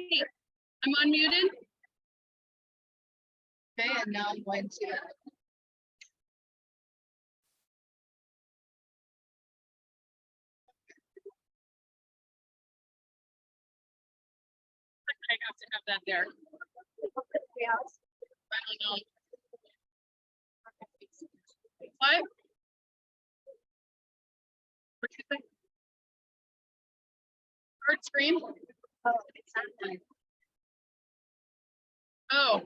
Katie, I'm unmuted. Okay, and now I'm going to. I have to have that there. I don't know. What? What'd you say? Third screen? Oh, exactly. Oh,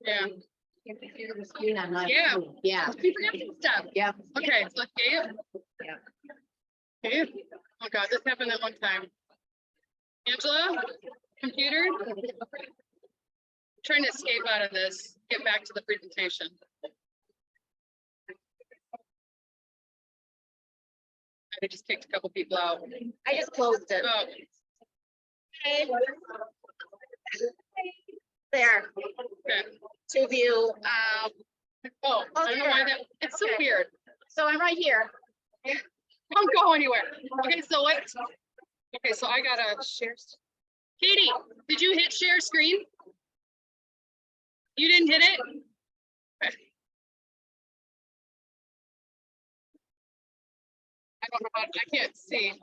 yeah. The screen on my Yeah. phone. Yeah. We forgot some stuff. Yeah. Okay, so Gabe. Yeah. Gabe. Oh God, this happened at one time. Angela, computer. Trying to escape out of this, get back to the presentation. I just kicked a couple people out. I just closed it. Oh, Okay. There. okay. To view. Oh, I don't know why that, it's so Okay. weird. So I'm right here. Don't go anywhere. Okay, so what? Okay, so I gotta share. Katie, did you hit share screen? You didn't hit it? Okay. I don't know how, I can't see.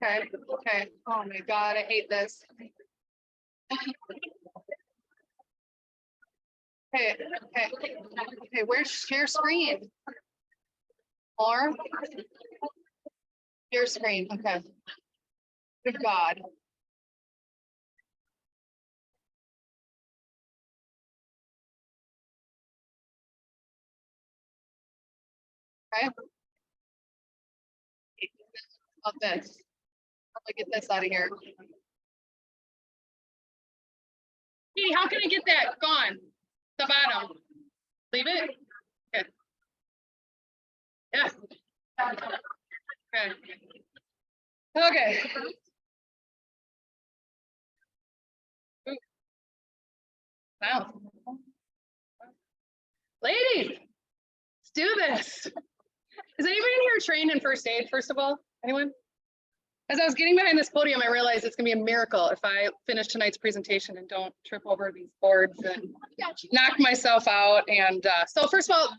Okay, okay. Oh my God, I hate this. Okay, okay, okay, where's share screen? Or share screen, okay. Good God. Okay. About this. How do I get this out of here? Katie, how can I get that gone? The bottom. Leave it? Okay. Yeah. Okay. Okay. Ooh. Wow. Ladies, let's do this. Is anybody in here trained in first aid, first of all? Anyone? As I was getting behind this podium, I realized it's gonna be a miracle if I finish tonight's presentation and don't trip over these boards and knock myself out. And so first of all,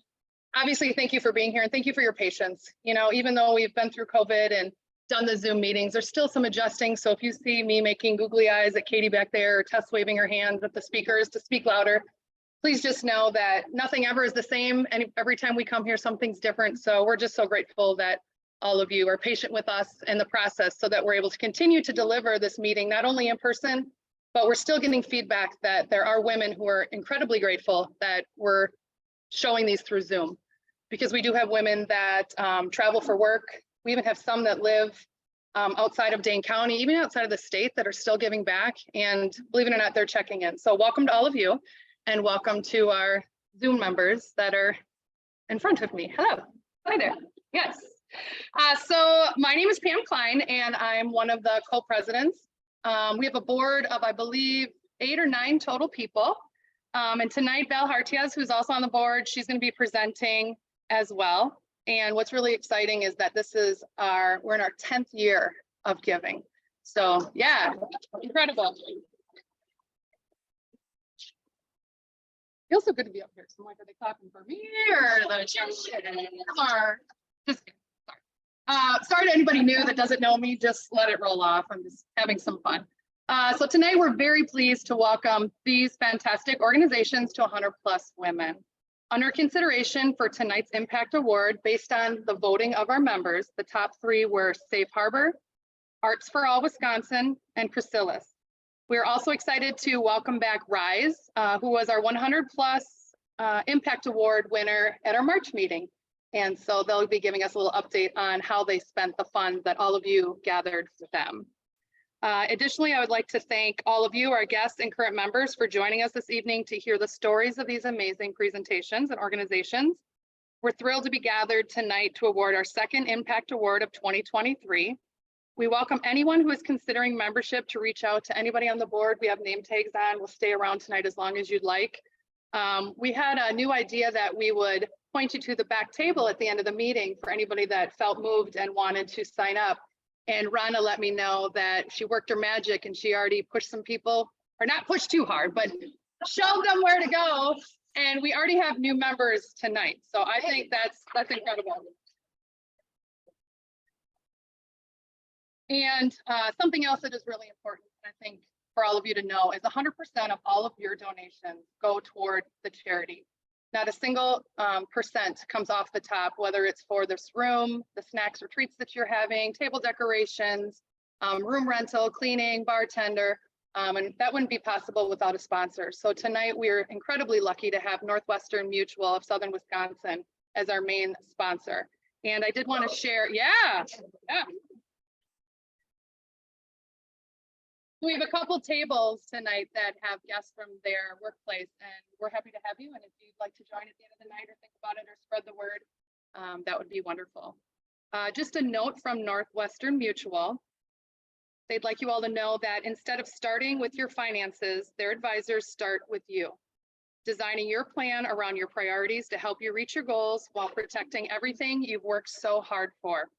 obviously, thank you for being here and thank you for your patience. You know, even though we've been through COVID and done the Zoom meetings, there's still some adjusting. So if you see me making googly eyes at Katie back there, or Tess waving her hands at the speakers to speak louder, please just know that nothing ever is the same. And every time we come here, something's different. So we're just so grateful that all of you are patient with us in the process so that we're able to continue to deliver this meeting, not only in person, but we're still getting feedback that there are women who are incredibly grateful that we're showing these through Zoom, because we do have women that travel for work. We even have some that live outside of Dane County, even outside of the state, that are still giving back. And believe it or not, they're checking in. So welcome to all of you, and welcome to our Zoom members that are in front of me. Hello. Hi there. Yes. So my name is Pam Klein, and I'm one of the co-presidents. We have a board of, I believe, 8 or 9 total people. And tonight, Val Hartiaz, who's also on the board, she's going to be presenting as well. And what's really exciting is that we're in our 10th year of giving. So yeah, incredible. Feels so good to be up here. So I'm like, are they clapping for me or the or just kidding. Sorry to anybody new that doesn't know me, just let it roll off. I'm just having some fun. So tonight we're very pleased to welcome these fantastic organizations to 100+ women. Under consideration for tonight's Impact Award, based on the voting of our members, the top 3 were Safe Harbor, Arts for All Wisconsin, and Chrysalis. We're also excited to welcome back Rise, who was our 100+ Impact Award winner at our March meeting. And so they'll be giving us a little update on how they spent the funds that all of you gathered for them. Additionally, I would like to thank all of you, our guests and current members, for joining us this evening to hear the stories of these amazing presentations and organizations. We're thrilled to be gathered tonight to award our second Impact Award of 2023. We welcome anyone who is considering membership to reach out to anybody on the board. We have name tags on. We'll stay around tonight as long as you'd like. We had a new idea that we would point you to the back table at the end of the meeting for anybody that felt moved and wanted to sign up. And Rhonda let me know that she worked her magic and she already pushed some people, or not pushed too hard, but showed them where to go. And we already have new members tonight. So I think that's incredible. And something else that is really important, I think, for all of you to know is 100% of all of your donations go toward the charity. Not a single percent comes off the top, whether it's for this room, the snacks or treats that you're having, table decorations, room rental, cleaning, bartender, and that wouldn't be possible without a sponsor. So tonight we're incredibly lucky to have Northwestern Mutual of Southern Wisconsin as our main sponsor. And I did want to share, yeah. We have a couple tables tonight that have guests from their workplace, and we're happy to have you. And if you'd like to join at the end of the night or think about it or spread the word, that would be wonderful. Just a note from Northwestern Mutual. They'd like you all to know that instead of starting with your finances, their advisors start with you, designing your plan around your priorities to help you reach your goals while protecting everything you've worked so hard for.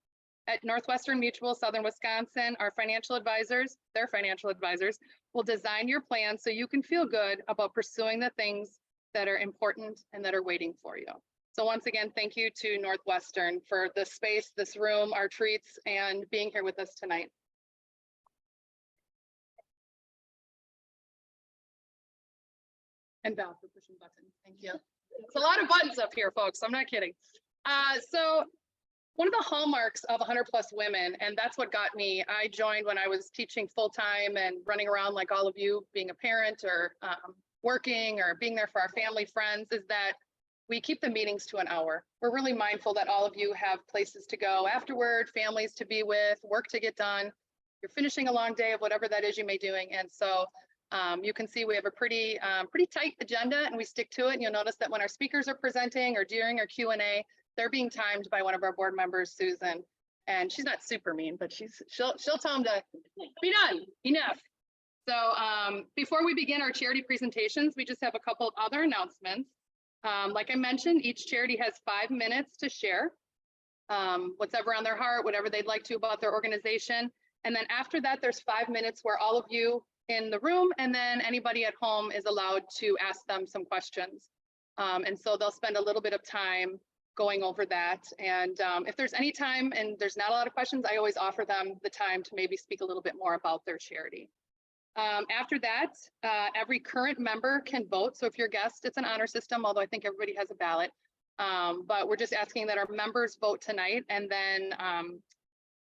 At Northwestern Mutual Southern Wisconsin, our financial advisors, their financial advisors, will design your plan so you can feel good about pursuing the things that are important and that are waiting for you. So once again, thank you to Northwestern for the space, this room, our treats, and being here with us tonight. And Val for pushing buttons. Thank you. It's a lot of buttons up here, folks. I'm not kidding. So one of the hallmarks of 100+ women, and that's what got me, I joined when I was teaching full-time and running around like all of you, being a parent or working or being there for our family, friends, is that we keep the meetings to an hour. We're really mindful that all of you have places to go afterward, families to be with, work to get done. You're finishing a long day of whatever that is you may be doing. And so you can see we have a pretty tight agenda and we stick to it. And you'll notice that when our speakers are presenting or during our Q&A, they're being timed by one of our board members, Susan. And she's not super mean, but she'll tell them to be done, enough. So before we begin our charity presentations, we just have a couple of other announcements. Like I mentioned, each charity has 5 minutes to share what's ever on their heart, whatever they'd like to about their organization. And then after that, there's 5 minutes where all of you in the room and then anybody at home is allowed to ask them some questions. And so they'll spend a little bit of time going over that. And if there's any time and there's not a lot of questions, I always offer them the time to maybe speak a little bit more about their charity. After that, every current member can vote. So if you're a guest, it's an honor system, although I think everybody has a ballot. But we're just asking that our members vote tonight. And then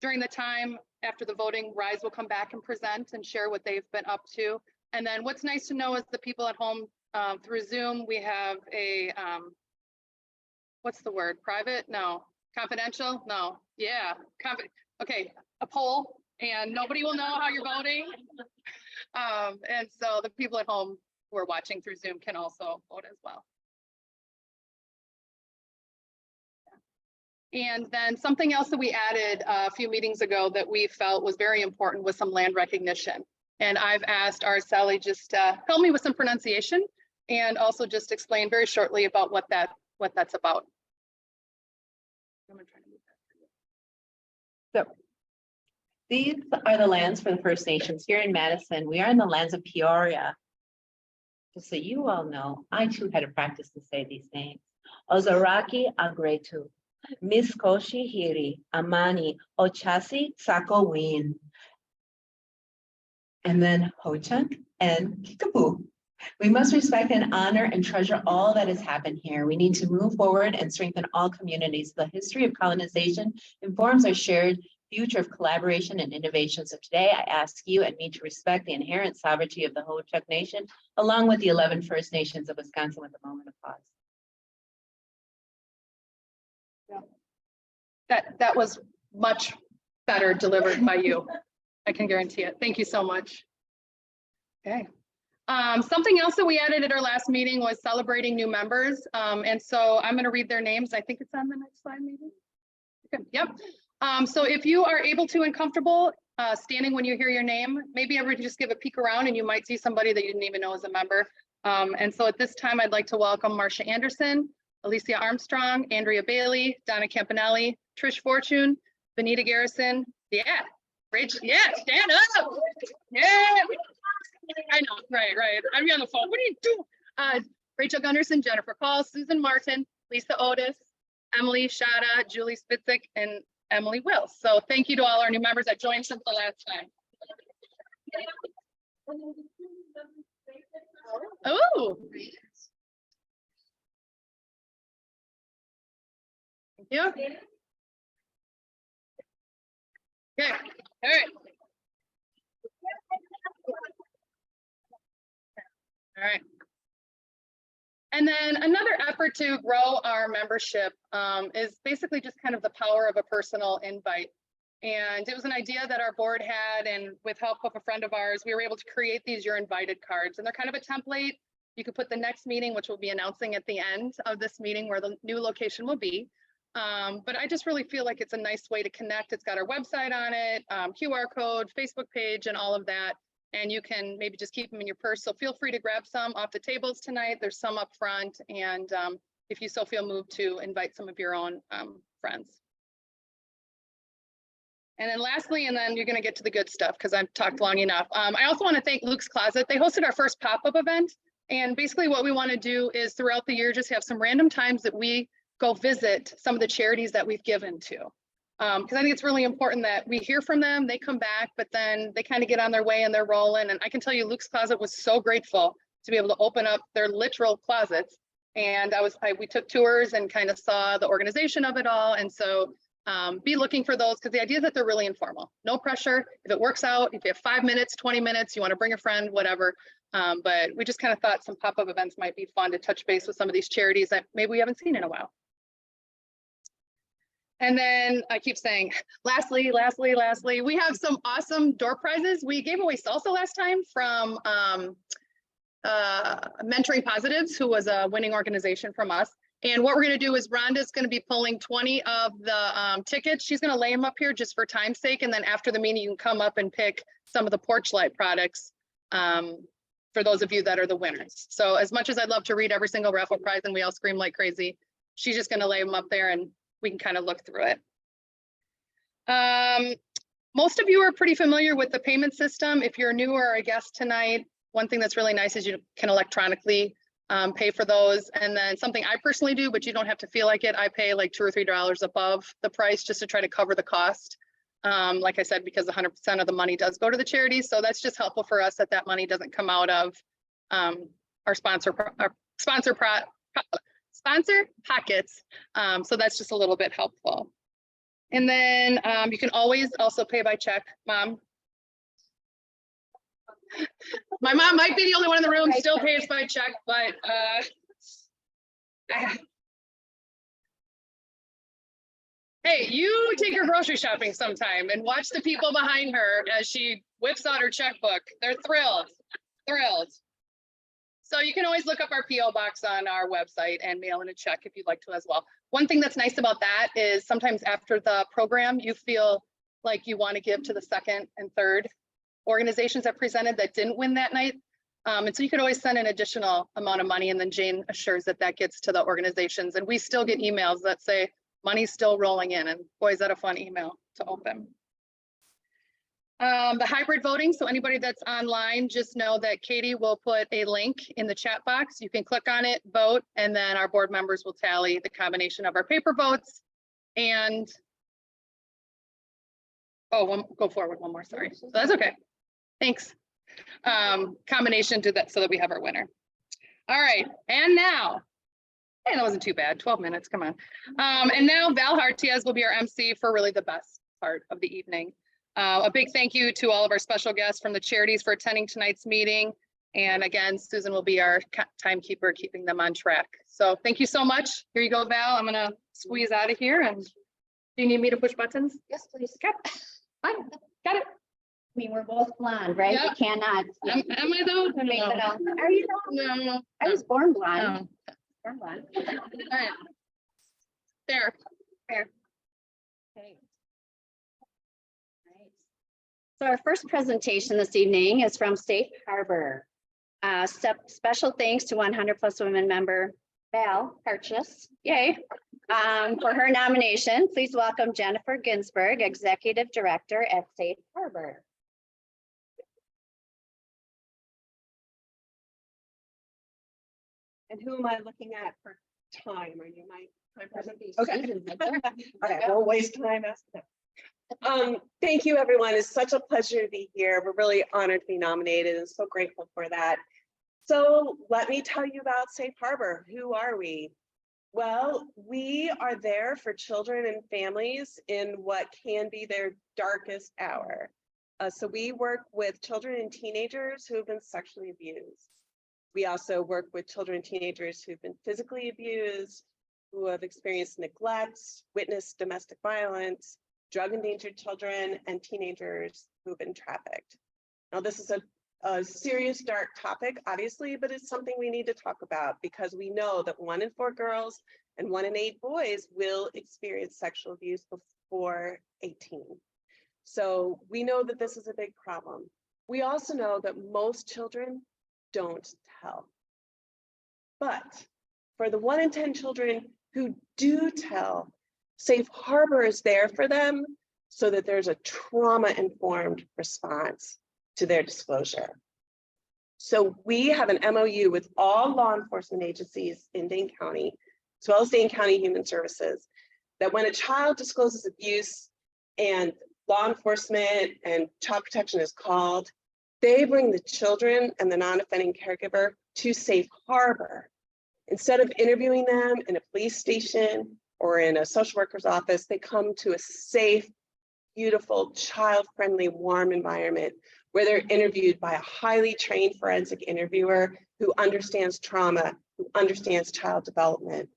during the time after the voting, Rise will come back and present and share what they've been up to. And then what's nice to know is the people at home through Zoom, we have a, what's the word? Private? No. Confidential? No. Yeah. Okay. A poll, and nobody will know how you're voting. And so the people at home who are watching through Zoom can also vote as well. And then something else that we added a few meetings ago that we felt was very important was some land recognition. And I've asked Araceli just to help me with some pronunciation and also just explain very shortly about what that's about. I'm gonna try to move that for you. So these are the lands for the First Nations here in Madison. We are in the lands of Peoria. Just so you all know, I too had to practice to say these names. Ozaraki Agretu, Miskoshi Hiri, Amani, Ochasi Sakowin. And then Ho-Chunk and Kickapoo. We must respect and honor and treasure all that has happened here. We need to move forward and strengthen all communities. The history of colonization informs our shared future of collaboration and innovation. So today I ask you and me to respect the inherent sovereignty of the Ho-Chunk Nation, along with the 11 First Nations of Wisconsin, with a moment of pause. That was much better delivered by you. I can guarantee it. Thank you so much. Okay. Something else that we added at our last meeting was celebrating new members. And so I'm going to read their names. I think it's on the next slide, maybe. Okay. Yep. So if you are able to and comfortable standing when you hear your name, maybe everybody just give a peek around and you might see somebody that you didn't even know is a member. And so at this time, I'd like to welcome Marcia Anderson, Alicia Armstrong, Andrea Bailey, Donna Campanelli, Trish Fortune, Benita Garrison. Yeah, Rachel, yeah, stand up. Yeah, I know, right. I'm on the phone. What are you doing? Rachel Gunderson, Jennifer Call, Susan Martin, Lisa Otis, Emily Shada, Julie Spitzik, and Emily Wills. So thank you to all our new members that joined since the last time. Oh. Thank you. Okay, all right. All right. And then another effort to grow our membership is basically just kind of the power of a personal invite. And it was an idea that our board had, and with help of a friend of ours, we were able to create these "You're Invited" cards. And they're kind of a template. You could put the next meeting, which we'll be announcing at the end of this meeting, where the new location will be. But I just really feel like it's a nice way to connect. It's got our website on it, QR code, Facebook page, and all of that. And you can maybe just keep them in your purse. So feel free to grab some off the tables tonight. There's some up front. And if you so feel moved to invite some of your own friends. And then lastly, and then you're going to get to the good stuff because I've talked long enough. I also want to thank Luke's Closet. They hosted our first pop-up event. And basically what we want to do is throughout the year, just have some random times that we go visit some of the charities that we've given to. Because I think it's really important that we hear from them, they come back, but then they kind of get on their way and they're rolling. And I can tell you, Luke's Closet was so grateful to be able to open up their literal closets. And we took tours and kind of saw the organization of it all. And so be looking for those, because the idea is that they're really informal, no pressure. If it works out, if you have 5 minutes, 20 minutes, you want to bring a friend, whatever. But we just kind of thought some pop-up events might be fun to touch base with some of these charities that maybe we haven't seen in a while. And then I keep saying, lastly, we have some awesome door prizes. We gave away salsa last time from Mentoring Positives, who was a winning organization from us. And what we're going to do is Rhonda's going to be pulling 20 of the tickets. She's going to lay them up here just for time's sake. And then after the meeting, you can come up and pick some of the porch light products for those of you that are the winners. So as much as I'd love to read every single raffle prize and we all scream like crazy, she's just going to lay them up there and we can kind of look through it. Most of you are pretty familiar with the payment system. If you're new or a guest tonight, one thing that's really nice is you can electronically pay for those. And then something I personally do, but you don't have to feel like it, I pay like $2 or $3 above the price just to try to cover the cost. Like I said, because 100% of the money does go to the charities. So that's just helpful for us that money doesn't come out of our sponsor pockets. So that's just a little bit helpful. And then you can always also pay by check, Mom. My mom might be the only one in the room still pays by check, but hey, you take her grocery shopping sometime and watch the people behind her as she whips out her checkbook. They're thrilled. So you can always look up our PO box on our website and mail in a check if you'd like to as well. One thing that's nice about that is sometimes after the program, you feel like you want to give to the second and third organizations that presented that didn't win that night. And so you could always send an additional amount of money, and then Jane assures that gets to the organizations. And we still get emails that say money's still rolling in, and boy, is that a fun email to open. The hybrid voting, so anybody that's online, just know that Katie will put a link in the chat box. You can click on it, vote, and then our board members will tally the combination of our paper votes and, go forward one more, sorry. So that's okay. Thanks. Combination to that so that we have our winner. All right, and now, hey, that wasn't too bad, 12 minutes, come on. And now Val Hartiez will be our MC for really the best part of the evening. A big thank you to all of our special guests from the charities for attending tonight's meeting. And again, Susan will be our timekeeper, keeping them on track. So thank you so much. Here you go, Val. I'm gonna squeeze out of here. And do you need me to push buttons? Yes, please. Okay, fine, got it. I mean, we're both blonde, right? Yep. We cannot. Am I though? Make it No. up. Are you? No. I was born blonde. No. Born blonde. All right. There. Okay. Right. So our first presentation this evening is from Safe Harbor. Special thanks to 100 Plus Women member Val Purchase, yay, for her nomination. Please welcome Jennifer Ginsburg, Executive Director at Safe Harbor. And who am I looking at for time? Are you my presentation? Okay. All right, we'll waste time asking that. Thank you, everyone. It's such a pleasure to be here. We're really honored to be nominated and so grateful for that. So let me tell you about Safe Harbor. Who are we? Well, we are there for children and families in what can be their darkest hour. So we work with children and teenagers who have been sexually abused. We also work with children and teenagers who've been physically abused, who have experienced neglect, witnessed domestic violence, drug endangered children, and teenagers who've been trafficked. Now, this is a serious, dark topic, obviously, but it's something we need to talk about because we know that 1 in 4 girls and 1 in 8 boys will experience sexual abuse before 18. So we know that this is a big problem. We also know that most children don't tell. But for the 1 in 10 children who do tell, Safe Harbor is there for them so that there's a trauma-informed response to their disclosure. So we have an MOU with all law enforcement agencies in Dane County, as well as Dane County Human Services, that when a child discloses abuse and law enforcement and child protection is called, they bring the children and the non-offending caregiver to Safe Harbor. Instead of interviewing them in a police station or in a social worker's office, they come to a safe, beautiful, child-friendly, warm environment where they're interviewed by a highly trained forensic interviewer who understands trauma, who understands child development,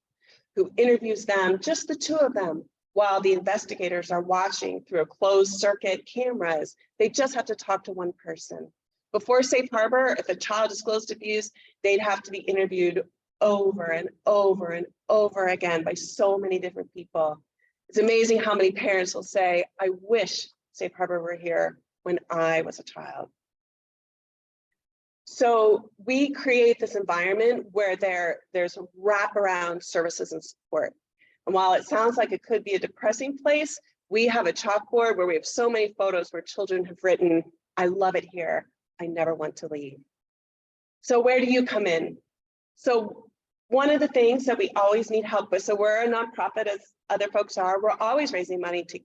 who interviews them, just the 2 of them, while the investigators are watching through a closed circuit cameras. They just have to talk to 1 person. Before Safe Harbor, if a child disclosed abuse, they'd have to be interviewed over and over and over again by so many different people. It's amazing how many parents will say, I wish Safe Harbor were here when I was a child. So we create this environment where there's wraparound services and support. And while it sounds like it could be a depressing place, we have a chalkboard where we have so many photos where children have written, I love it here. I never want to leave. So where do you come in? So one of the things that we always need help with, so we're a nonprofit as other folks are, we're always raising money to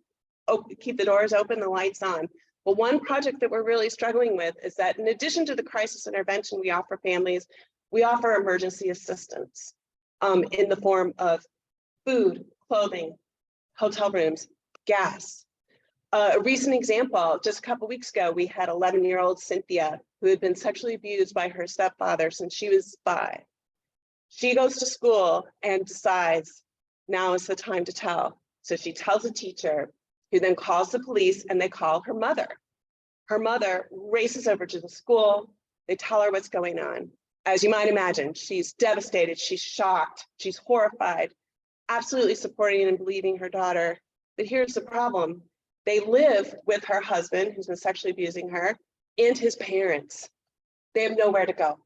keep the doors open, the lights on. But one project that we're really struggling with is that in addition to the crisis intervention we offer families, we offer emergency assistance in the form of food, clothing, hotel rooms, gas. A recent example, just a couple weeks ago, we had 11-year-old Cynthia who had been sexually abused by her stepfather since she was 5. She goes to school and decides now is the time to tell. So she tells a teacher who then calls the police and they call her mother. Her mother races over to the school. They tell her what's going on. As you might imagine, she's devastated, she's shocked, she's horrified, absolutely supporting and believing her daughter. But here's the problem. They live with her husband, who's been sexually abusing her, and his parents. They have nowhere to go.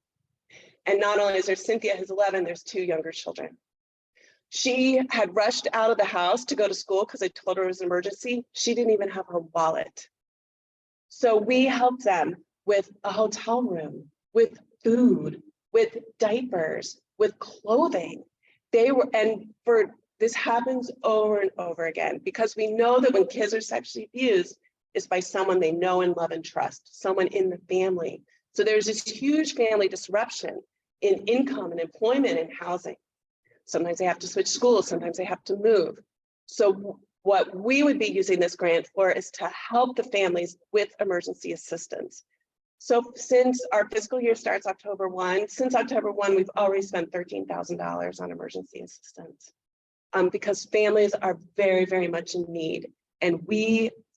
And not only is there Cynthia, who's 11, there's 2 younger children. She had rushed out of the house to go to school because I told her it was an emergency. She didn't even have her wallet. So we helped them with a hotel room, with food, with diapers, with clothing. This happens over and over again because we know that when kids are sexually abused, it's by someone they know and love and trust, someone in the family. So there's this huge family disruption in income and employment and housing. Sometimes they have to switch schools, sometimes they have to move. So what we would be using this grant for is to help the families with emergency assistance. So since our fiscal year starts October 1, since October 1, we've already spent $13,000 on emergency assistance because families are very, very much in need. And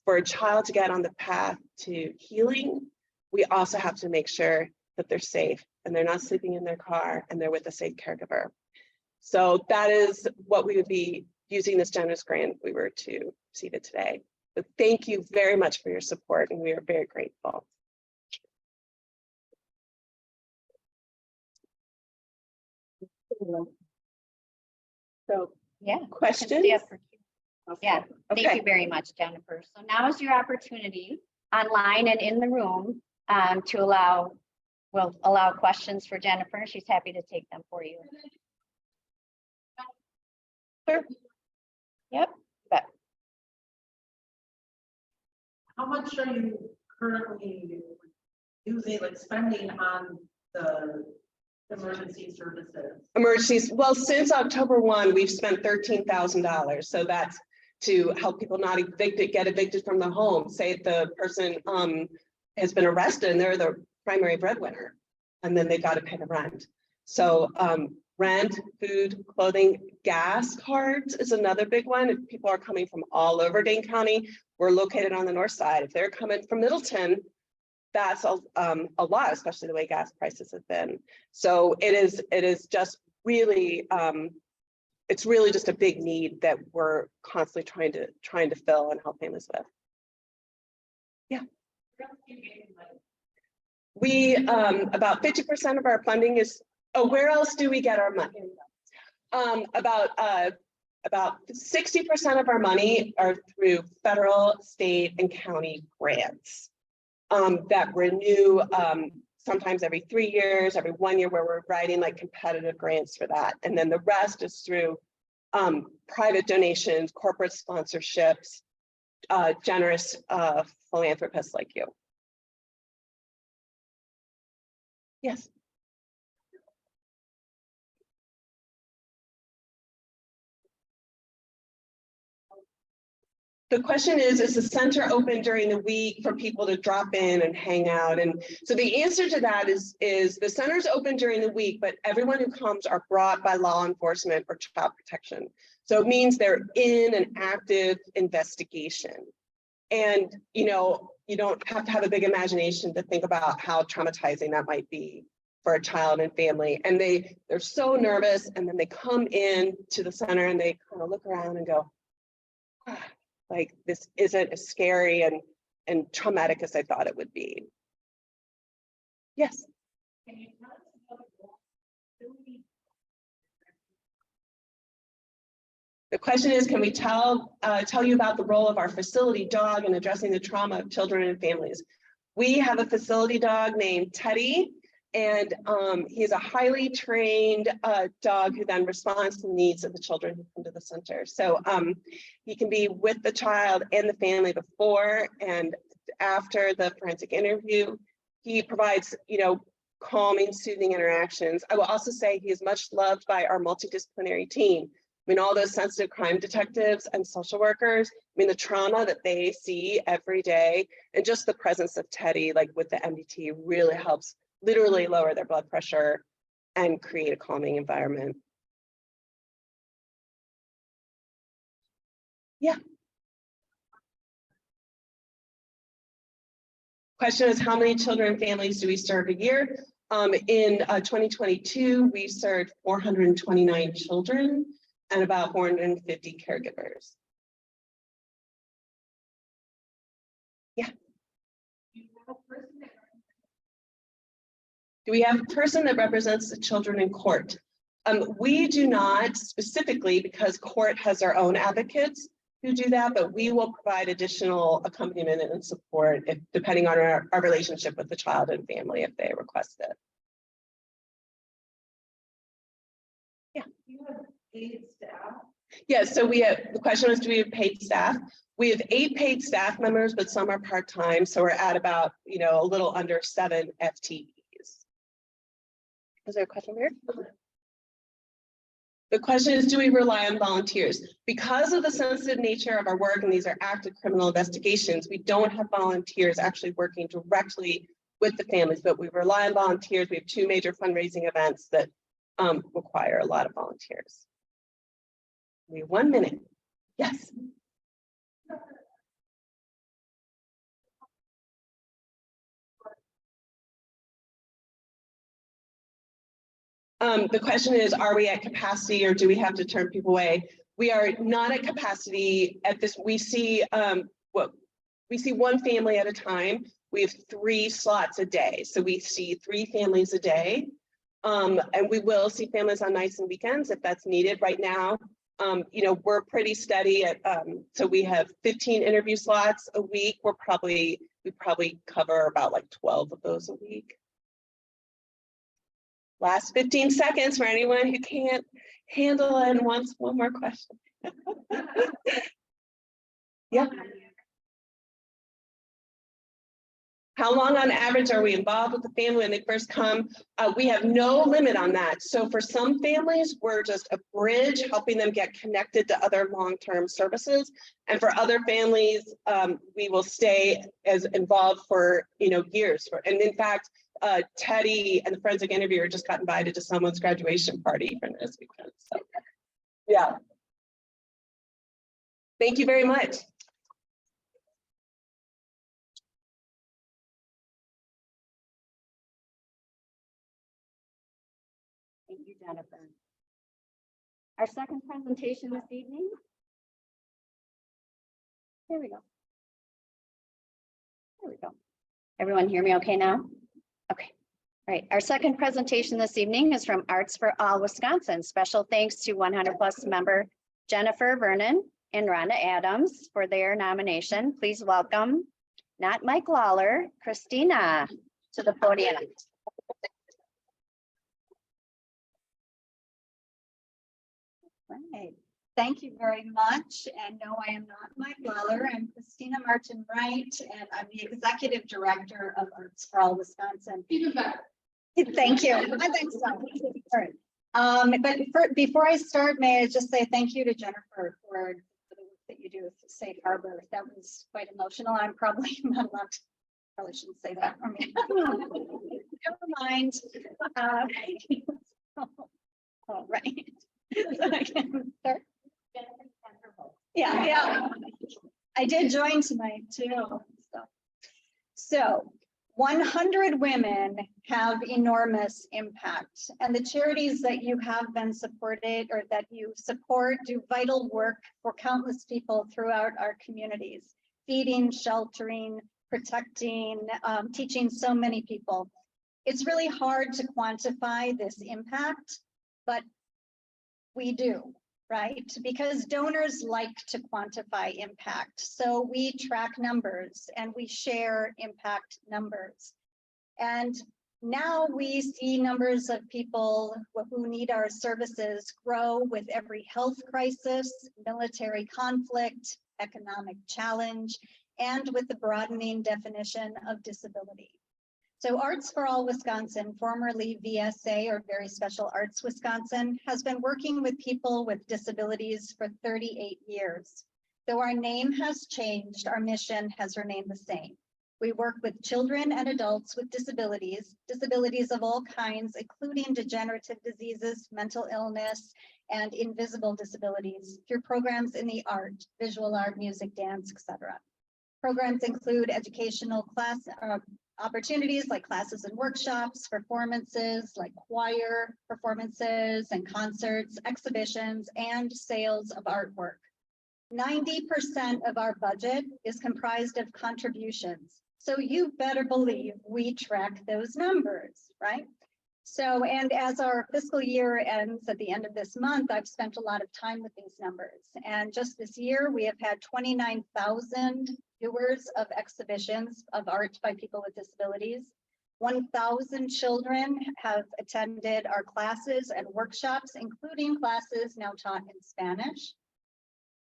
for a child to get on the path to healing, we also have to make sure that they're safe and they're not sleeping in their car and they're with a safe caregiver. So that is what we would be using this generous grant if we were to receive it today. But thank you very much for your support and we are very grateful. So Yeah. questions? Yeah, thank Okay. you very much, Jennifer. So now is your opportunity online and in the room to allow questions for Jennifer. She's happy to take them for you. Sure. Yep, but How much are you currently using, like spending on the emergency services? Emergencies, well, since October 1, we've spent $13,000. So that's to help people not get evicted from the home. Say the person has been arrested and they're the primary breadwinner, and then they've got to pay the rent. So rent, food, clothing, gas cards is another big one. If people are coming from all over Dane County, we're located on the north side. If they're coming from Middleton, that's a lot, especially the way gas prices have been. So it is just really, it's really just a big need that we're constantly trying to fill and help families with. Yeah. We, about 50% of our funding is, where else do we get our money? About 60% of our money are through federal, state, and county grants that renew sometimes every 3 years, every 1 year, where we're writing like competitive grants for that. And then the rest is through private donations, corporate sponsorships, generous philanthropists like you. Yes. The question is the center open during the week for people to drop in and hang out? And so the answer to that is the center's open during the week, but everyone who comes are brought by law enforcement or child protection. So it means they're in an active investigation. And, you know, you don't have to have a big imagination to think about how traumatizing that might be for a child and family. And they're so nervous, and then they come in to the center and they kind of look around and go, ah, like, this isn't as scary and traumatic as I thought it would be. Yes. Can you tell us about The question is, can we tell you about the role of our facility dog in addressing the trauma of children and families? We have a facility dog named Teddy, and he's a highly trained dog who then responds to the needs of the children who come to the center. So he can be with the child and the family before and after the forensic interview. He provides, you know, calming, soothing interactions. I will also say he is much loved by our multidisciplinary team. I mean, all those sensitive crime detectives and social workers, I mean, the trauma that they see every day, and just the presence of Teddy, like with the MDT, really helps literally lower their blood pressure and create a calming environment. Yeah. Question is, how many children and families do we serve a year? In 2022, we served 429 children and about 450 caregivers. Yeah. Do we have a person that represents the children in court? We do not specifically, because court has our own advocates who do that, but we will provide additional accompaniment and support if, depending on our relationship with the child and family, if they request it. Yeah. you have paid staff? Yeah, so we have, the question was, do we have paid staff? We have 8 paid staff members, but some are part-time. So we're at about, you know, a little under 7 FTEs. Is there a question here? The question is, do we rely on volunteers? Because of the sensitive nature of our work, and these are active criminal investigations, we don't have volunteers actually working directly with the families, but we rely on volunteers. We have 2 major fundraising events that require a lot of volunteers. We have 1 minute. Yes. The question is, are we at capacity or do we have to turn people away? We are not at capacity at this. We see 1 family at a time. We have 3 slots a day. So we see 3 families a day. And we will see families on nights and weekends if that's needed. Right now, you know, we're pretty steady at, so we have 15 interview slots a week. We probably cover about like 12 of those a week. Last 15 seconds for anyone who can't handle it and wants one more question. Yeah. How long on average are we involved with the family when they first come? We have no limit on that. So for some families, we're just a bridge helping them get connected to other long-term services. And for other families, we will stay as involved for, you know, years. And in fact, Teddy and the forensic interviewer just got invited to someone's graduation party for this weekend. So yeah. Thank you very much. Thank you, Jennifer. Our second presentation this evening. Here we go. There we go. Everyone hear me okay now? Okay. All right. Our second presentation this evening is from Arts for All Wisconsin. Special thanks to 100+ member Jennifer Vernon and Rhonda Adams for their nomination. Please welcome, not Mike Lawler, Christina to the podium. Right. Thank you very much. And no, I am not Mike Lawler. I'm Christina Martin Wright, and I'm the Executive Director of Arts for All Wisconsin. Even better. Thank you. I think so. All right. But before I start, may I just say thank you to Jennifer for the work that you do with Safe Harbor. That was quite emotional. I'm probably not allowed to, probably shouldn't say that for me. Never mind. All right. I can start. Yeah. I did join tonight too. So 100 women have enormous impact, and the charities that you have been supported or that you support do vital work for countless people throughout our communities, feeding, sheltering, protecting, teaching so many people. It's really hard to quantify this impact, but we do, right? Because donors like to quantify impact. So we track numbers and we share impact numbers. And now we see numbers of people who need our services grow with every health crisis, military conflict, economic challenge, and with the broadening definition of disability. So Arts for All Wisconsin, formerly VSA or Very Special Arts Wisconsin, has been working with people with disabilities for 38 years. Though our name has changed, our mission has remained the same. We work with children and adults with disabilities of all kinds, including degenerative diseases, mental illness, and invisible disabilities through programs in the art, visual art, music, dance, etc. Programs include educational class opportunities like classes and workshops, performances like choir performances and concerts, exhibitions, and sales of artwork. 90% of our budget is comprised of contributions. So you better believe we track those numbers, right? So, and as our fiscal year ends at the end of this month, I've spent a lot of time with these numbers. And just this year, we have had 29,000 viewers of exhibitions of art by people with disabilities. 1,000 children have attended our classes and workshops, including classes now taught in Spanish.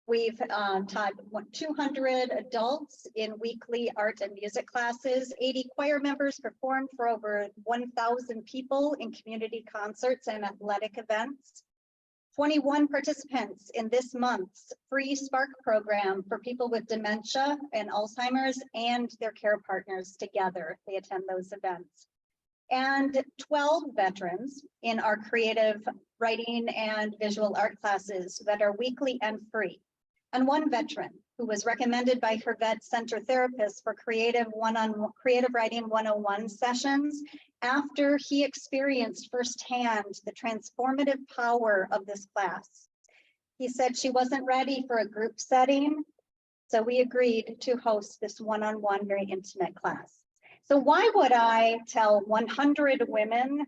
We've taught 200 adults in weekly art and music classes. 80 choir members performed for over 1,000 people in community concerts and athletic events. 21 participants in this month's free Spark program for people with dementia and Alzheimer's and their care partners together. They attend those events. And 12 veterans in our creative writing and visual art classes that are weekly and free. And one veteran who was recommended by her vet center therapist for creative writing 101 sessions after he experienced firsthand the transformative power of this class. He said she wasn't ready for a group setting, so we agreed to host this one-on-one, very intimate class. So why would I tell 100 women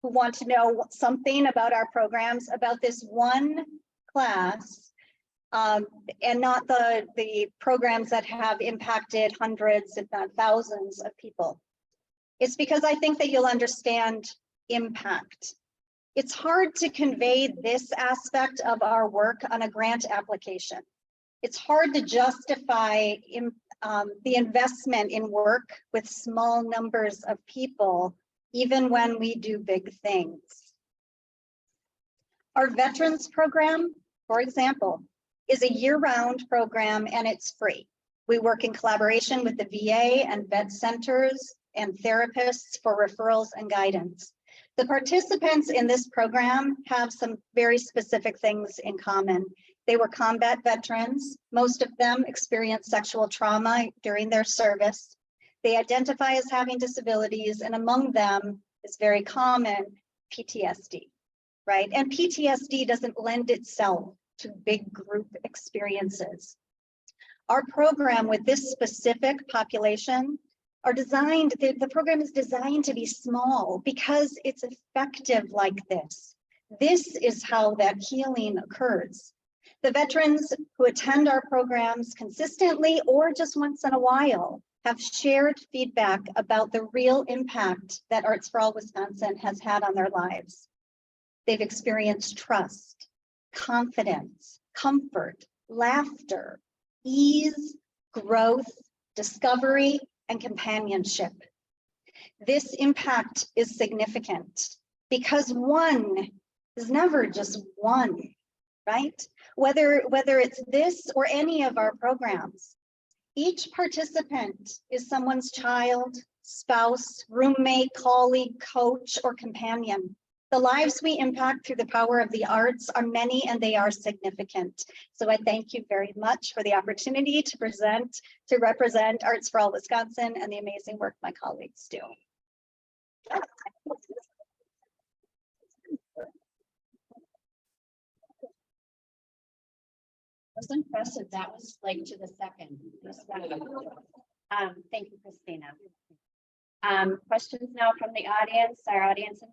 who want to know something about our programs, about this one class, and not the programs that have impacted hundreds, if not thousands of people. It's because I think that you'll understand impact. It's hard to convey this aspect of our work on a grant application. It's hard to justify the investment in work with small numbers of people, even when we do big things. Our veterans program, for example, is a year-round program and it's free. We work in collaboration with the VA and vet centers and therapists for referrals and guidance. The participants in this program have some very specific things in common. They were combat veterans. Most of them experienced sexual trauma during their service. They identify as having disabilities, and among them is very common PTSD, right? And PTSD doesn't lend itself to big group experiences. Our program with this specific population are designed, the program is designed to be small because it's effective like this. This is how that healing occurs. The veterans who attend our programs consistently or just once in a while have shared feedback about the real impact that Arts for All Wisconsin has had on their lives. They've experienced trust, confidence, comfort, laughter, ease, growth, discovery, and companionship. This impact is significant because one is never just one, right? Whether it's this or any of our programs, each participant is someone's child, spouse, roommate, colleague, coach, or companion. The lives we impact through the power of the arts are many and they are significant. So I thank you very much for the opportunity to represent Arts for All Wisconsin and the amazing work my colleagues do. That was impressive. That was like to the second. Thank you, Christina. Questions now from the audience, our audience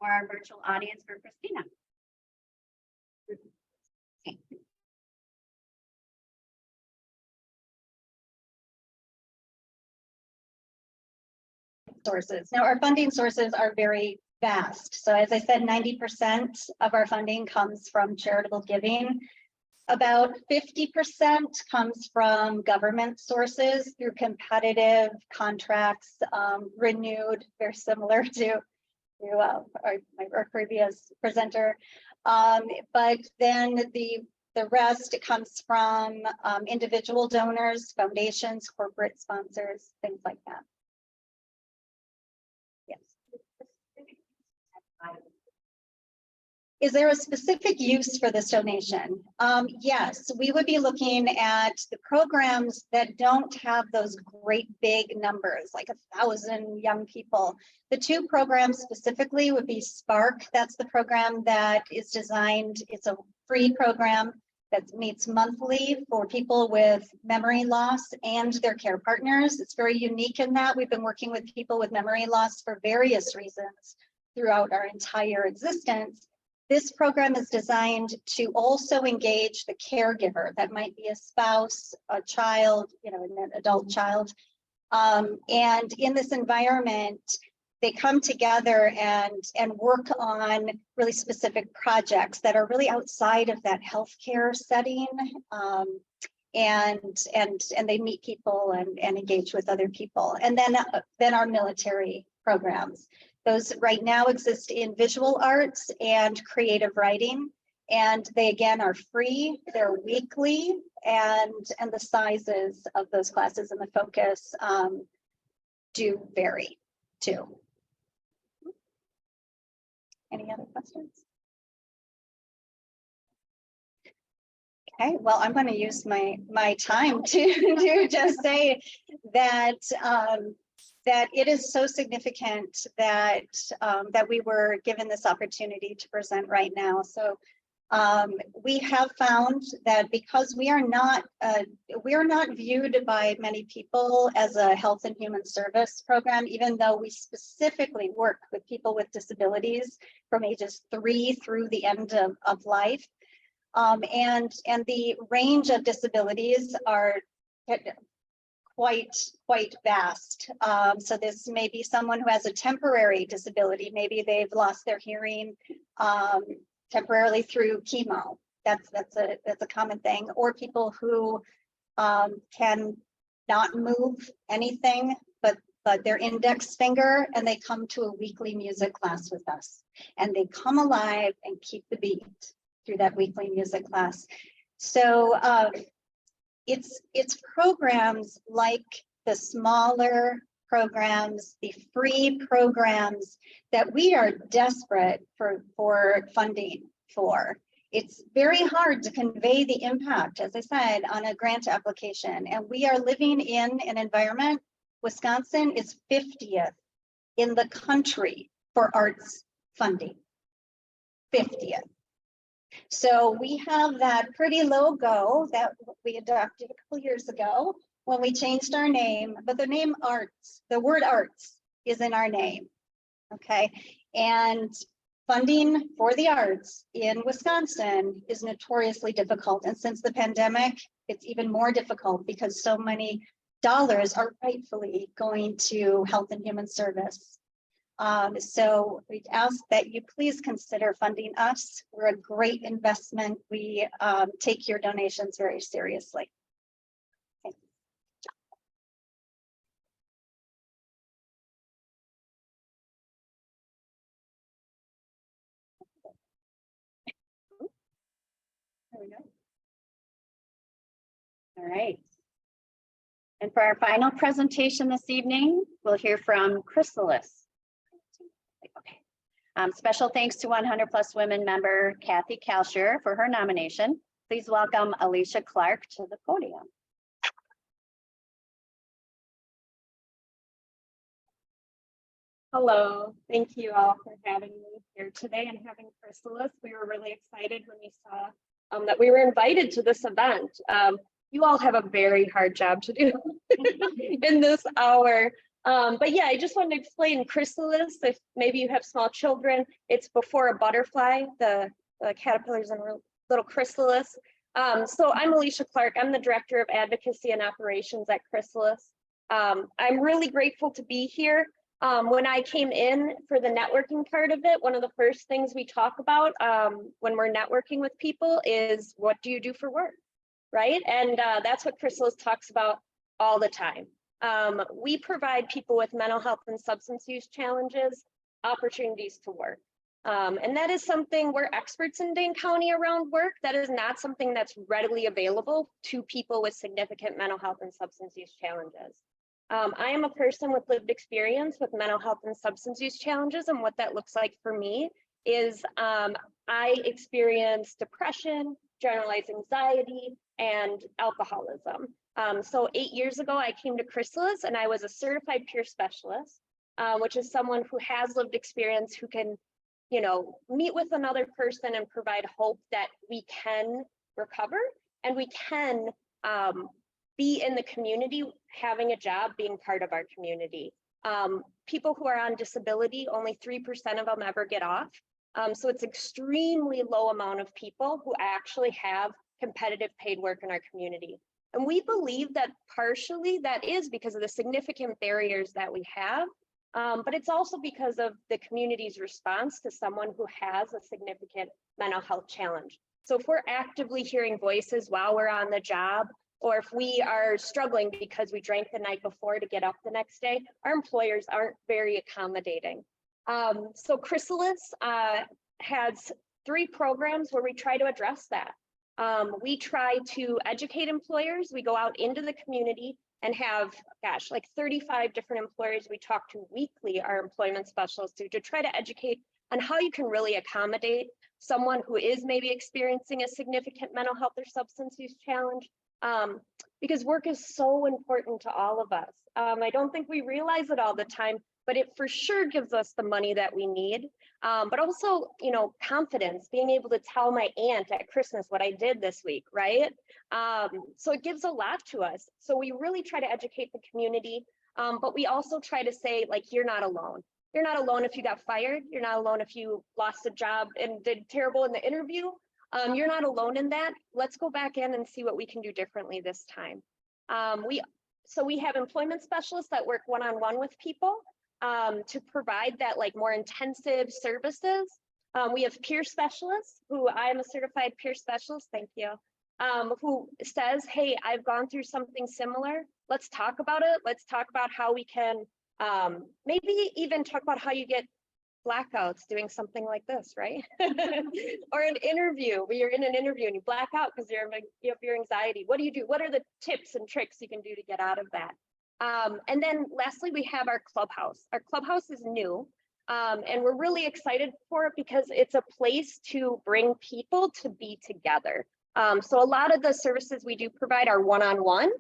or our virtual audience for Christina. Okay. Sources. Now, our funding sources are very vast. So as I said, 90% of our funding comes from charitable giving. About 50% comes from government sources through competitive contracts, renewed, very similar to our previous presenter. But then the rest comes from individual donors, foundations, corporate sponsors, things like that. Yes. Is there a specific use for this donation? Yes, we would be looking at the programs that don't have those great big numbers, like 1,000 young people. The two programs specifically would be Spark. That's the program that is designed, it's a free program that meets monthly for people with memory loss and their care partners. It's very unique in that we've been working with people with memory loss for various reasons throughout our entire existence. This program is designed to also engage the caregiver. That might be a spouse, a child, an adult child. And in this environment, they come together and work on really specific projects that are really outside of that healthcare setting. And they meet people and engage with other people. And then our military programs. Those right now exist in visual arts and creative writing. And they again are free, they're weekly, and the sizes of those classes and the focus do vary too. Any other questions? Okay, well, I'm going to use my time to just say that that it is so significant that that we were given this opportunity to present right now. So We have found that because we are not viewed by many people as a health and human service program, even though we specifically work with people with disabilities from ages 3 through the end of life. And the range of disabilities are quite vast. So this may be someone who has a temporary disability. Maybe they've lost their hearing temporarily through chemo. That's a common thing. Or people who can not move anything but their index finger, and they come to a weekly music class with us, and they come alive and keep the beat through that weekly music class. So it's programs like the smaller programs, the free programs that we are desperate for funding for. It's very hard to convey the impact, as I said, on a grant application. And we are living in an environment, Wisconsin is 50th in the country for arts funding, 50th. So we have that pretty low go that we adopted a couple years ago when we changed our name, but the name arts, the word arts is in our name, okay? And funding for the arts in Wisconsin is notoriously difficult. And since the pandemic, it's even more difficult because so many dollars are rightfully going to health and human service. So we ask that you please consider funding us. We're a great investment. We take your donations very seriously. Okay. There we go. All right. And for our final presentation this evening, we'll hear from Chrysalis. Okay. Special thanks to 100 Plus Women member Kathy Kalsher for her nomination. Please welcome Alicia Clark to the podium. Hello, thank you all for having me here today and having Chrysalis. We were really excited when we saw that we were invited to this event. You all have a very hard job to do in this hour. But yeah, I just wanted to explain Chrysalis. If maybe you have small children, it's before a butterfly, the caterpillars and little chrysalis. So I'm Alicia Clark. I'm the Director of Advocacy and Operations at Chrysalis. I'm really grateful to be here. When I came in for the networking part of it, one of the first things we talk about when we're networking with people is, what do you do for work, right? And that's what Chrysalis talks about all the time. We provide people with mental health and substance use challenges, opportunities to work. And that is something we're experts in Dane County around work. That is not something that's readily available to people with significant mental health and substance use challenges. I am a person with lived experience with mental health and substance use challenges, and what that looks like for me is I experience depression, generalized anxiety, and alcoholism. So 8 years ago, I came to Chrysalis and I was a certified peer specialist, which is someone who has lived experience, who can, you know, meet with another person and provide hope that we can recover and we can be in the community, having a job, being part of our community. People who are on disability, only 3% of them ever get off. So it's extremely low amount of people who actually have competitive paid work in our community. And we believe that partially that is because of the significant barriers that we have, but it's also because of the community's response to someone who has a significant mental health challenge. So if we're actively hearing voices while we're on the job, or if we are struggling because we drank the night before to get up the next day, our employers aren't very accommodating. So Chrysalis has 3 programs where we try to address that. We try to educate employers. We go out into the community and have, gosh, like 35 different employers we talk to weekly, our employment specialists do, to try to educate on how you can really accommodate someone who is maybe experiencing a significant mental health or substance use challenge, because work is so important to all of us. I don't think we realize it all the time, but it for sure gives us the money that we need. But also, you know, confidence, being able to tell my aunt at Christmas what I did this week, right? So it gives a lot to us. So we really try to educate the community, but we also try to say, like, you're not alone. You're not alone if you got fired. You're not alone if you lost a job and did terrible in the interview. You're not alone in that. Let's go back in and see what we can do differently this time. So we have employment specialists that work one-on-one with people to provide that like more intensive services. We have peer specialists who I'm a certified peer specialist, thank you, who says, hey, I've gone through something similar. Let's talk about it. Let's talk about how we can maybe even talk about how you get blackouts doing something like this, right? Or an interview, where you're in an interview and you black out because you have your anxiety. What do you do? What are the tips and tricks you can do to get out of that? And then lastly, we have our clubhouse. Our clubhouse is new, and we're really excited for it because it's a place to bring people to be together. So a lot of the services we do provide are one-on-one,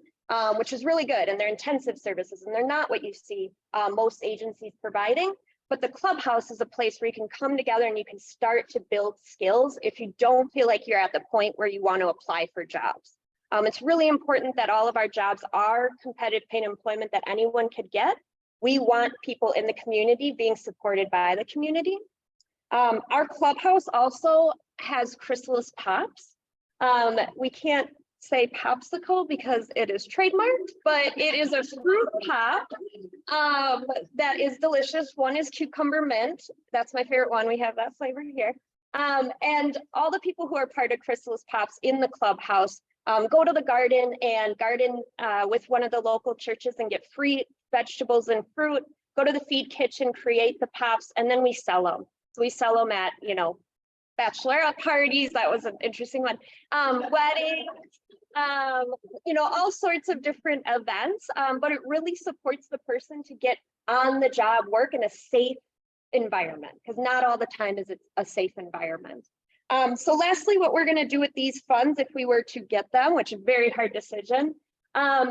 which is really good, and they're intensive services, and they're not what you see most agencies providing. But the clubhouse is a place where you can come together and you can start to build skills if you don't feel like you're at the point where you want to apply for jobs. It's really important that all of our jobs are competitive paid employment that anyone could get. We want people in the community being supported by the community. Our clubhouse also has Chrysalis Pops. We can't say popsicle because it is trademarked, but it is a fruit pop that is delicious. One is cucumber mint. That's my favorite one. We have that flavor here. And all the people who are part of Chrysalis Pops in the clubhouse go to the garden and garden with one of the local churches and get free vegetables and fruit, go to the feed kitchen, create the pops, and then we sell them. So we sell them at, you know, bachelorette parties. That was an interesting one. Weddings, you know, all sorts of different events, but it really supports the person to get on the job work in a safe environment, because not all the time is it a safe environment. So lastly, what we're going to do with these funds, if we were to get them, which is a very hard decision,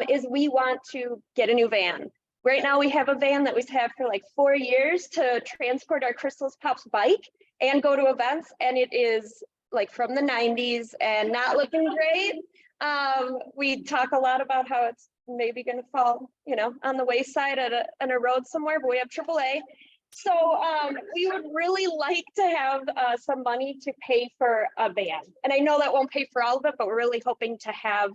is we want to get a new van. Right now we have a van that we've had for like 4 years to transport our Chrysalis Pops bike and go to events, and it is like from the 90s and not looking great. We talk a lot about how it's maybe going to fall, you know, on the wayside at a road somewhere, but we have AAA. So we would really like to have some money to pay for a van. And I know that won't pay for all of it, but we're really hoping to have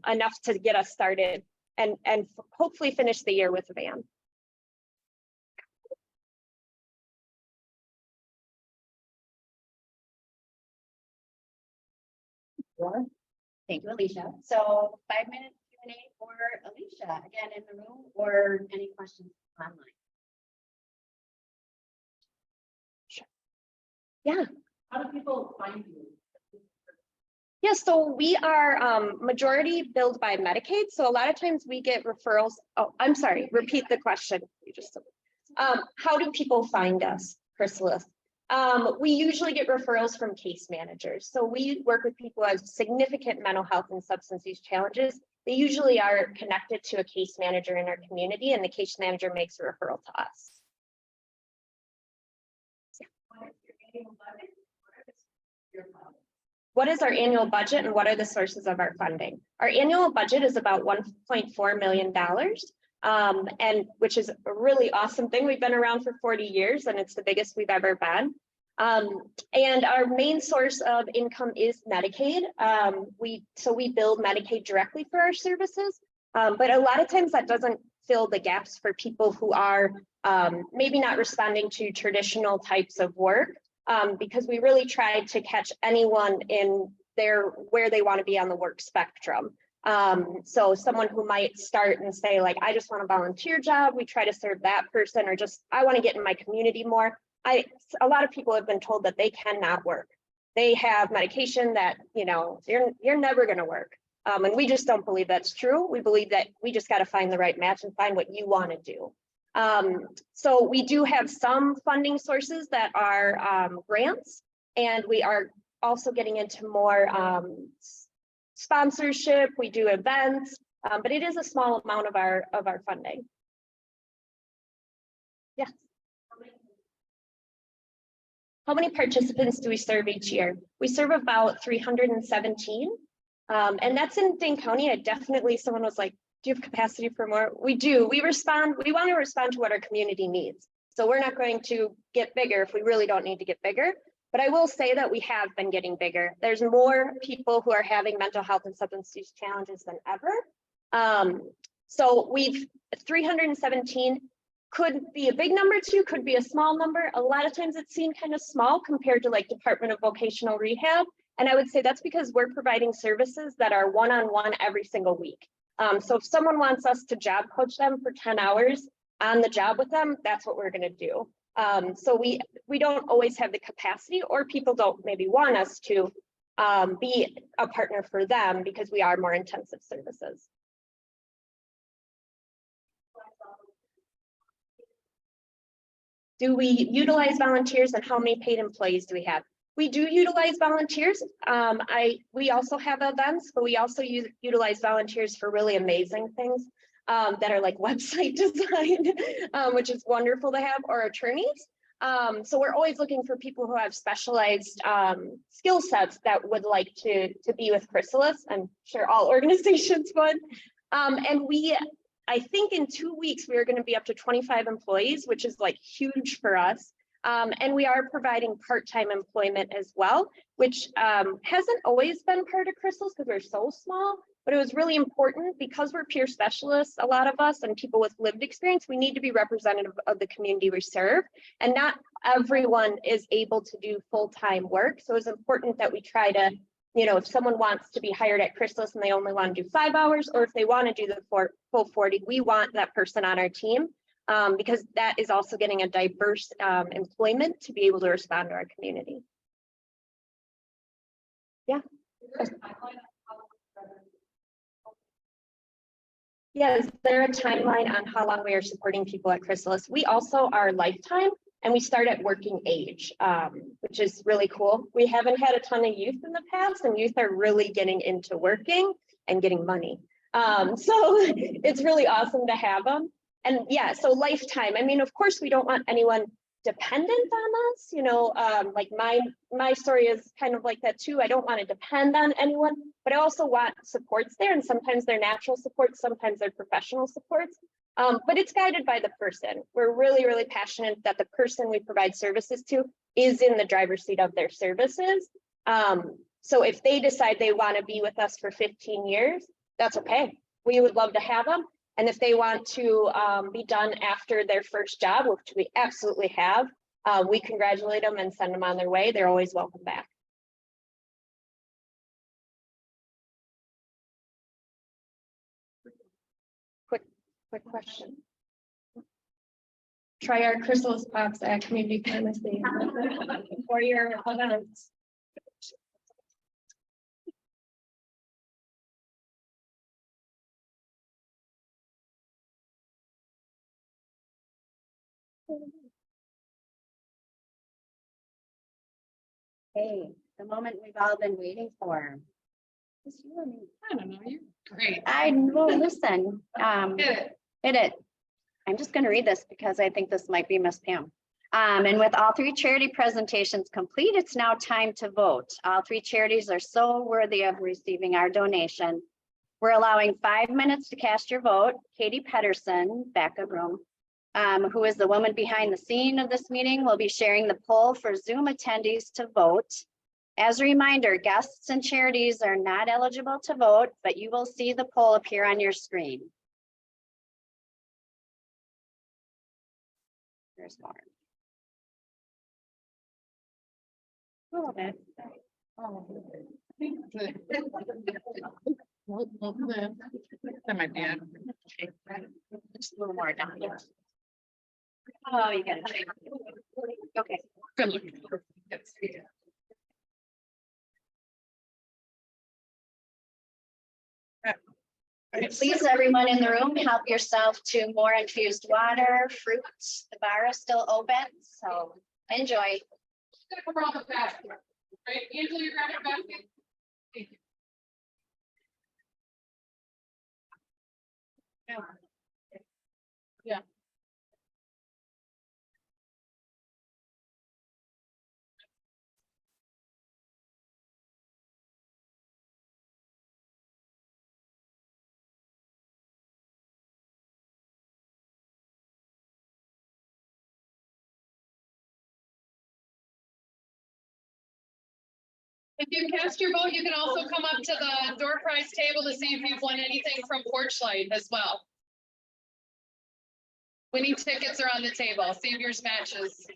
enough to get us started and hopefully finish the year with a van. Thank you, Alicia. So 5-minute Q&A for Alicia, again in the room, or any questions online? Sure. Yeah. How do people find you? Yeah, so we are majority billed by Medicaid. So a lot of times we get referrals. Oh, I'm sorry, repeat the question. You just, how do people find us, Chrysalis? We usually get referrals from case managers. So we work with people who have significant mental health and substance use challenges. They usually are connected to a case manager in our community, and the case manager makes a referral to us. What is our annual budget and what are the sources of our funding? Our annual budget is about $1.4 million, and which is a really awesome thing. We've been around for 40 years and it's the biggest we've ever been. And our main source of income is Medicaid. So we bill Medicaid directly for our services, but a lot of times that doesn't fill the gaps for people who are maybe not responding to traditional types of work. Because we really tried to catch anyone in where they want to be on the work spectrum. So someone who might start and say, like, I just want a volunteer job, we try to serve that person, or just, I want to get in my community more. A lot of people have been told that they cannot work. They have medication that, you know, you're never going to work. And we just don't believe that's true. We believe that we just got to find the right match and find what you want to do. So we do have some funding sources that are grants, and we are also getting into more sponsorship, we do events, but it is a small amount of our funding. Yes. How many participants do we serve each year? We serve about 317. And that's in Dane County. Someone was like, do you have capacity for more? We do. We want to respond to what our community needs. So we're not going to get bigger if we really don't need to get bigger. But I will say that we have been getting bigger. There's more people who are having mental health and substance use challenges than ever. So we've 317 could be a big number too, could be a small number. A lot of times it's seen kind of small compared to like Department of Vocational Rehab. And I would say that's because we're providing services that are one-on-one every single week. So if someone wants us to job coach them for 10 hours on the job with them, that's what we're going to do. So we don't always have the capacity, or people don't maybe want us to be a partner for them because we are more intensive services. Do we utilize volunteers, and how many paid employees do we have? We do utilize volunteers. We also have events, but we also utilize volunteers for really amazing things that are like website design, which is wonderful to have, or attorneys. So we're always looking for people who have specialized skill sets that would like to be with Chrysalis. I'm sure all organizations would. And I think in 2 weeks, we are going to be up to 25 employees, which is like huge for us. And we are providing part-time employment as well, which hasn't always been part of Chrysalis because we're so small, but it was really important because we're peer specialists, a lot of us, and people with lived experience. We need to be representative of the community we serve, and not everyone is able to do full-time work. So it's important that we try to, if someone wants to be hired at Chrysalis and they only want to do 5 hours, or if they want to do the full 40, we want that person on our team. Because that is also getting a diverse employment to be able to respond to our community. Yeah. Yeah, is there a timeline on how long we are supporting people at Chrysalis? We also are lifetime, and we start at working age, which is really cool. We haven't had a ton of youth in the past, and youth are really getting into working and getting money. So it's really awesome to have them. And yeah, so lifetime. I mean, of course, we don't want anyone dependent on us. Like my story is kind of like that too. I don't want to depend on anyone, but I also want supports there. And sometimes they're natural supports, sometimes they're professional supports. But it's guided by the person. We're really, really passionate that the person we provide services to is in the driver's seat of their services. So if they decide they want to be with us for 15 years, that's okay. We would love to have them. And if they want to be done after their first job, which we absolutely have, we congratulate them and send them on their way. They're always welcome back. Quick question. Try our Chrysalis Pops at Community Pharmacy for your events. Hey, the moment we've all been waiting for. I don't know, you're great. I know, listen, Hit it. hit it. I'm just going to read this because I think this might be Miss Pam. And with all 3 charity presentations complete, it's now time to vote. All 3 charities are so worthy of receiving our donation. We're allowing 5 minutes to cast your vote. Katie Pedersen, back of room, who is the woman behind the scene of this meeting, will be sharing the poll for Zoom attendees to vote. As a reminder, guests and charities are not eligible to vote, but you will see the poll appear on your screen. There's more. Oh, that might be it. Just a little more down here. Oh, you got it. Okay. Good look. Yes. Please, everyone in the room, help yourself to more infused water, fruits. The bar is still open, so enjoy. Right, Angela, you grab a basket. Thank you. Yeah. If you cast your vote, you can also come up to the door prize table to see if you've won anything from Porchlight as well. Winning tickets are on the table. See if yours matches.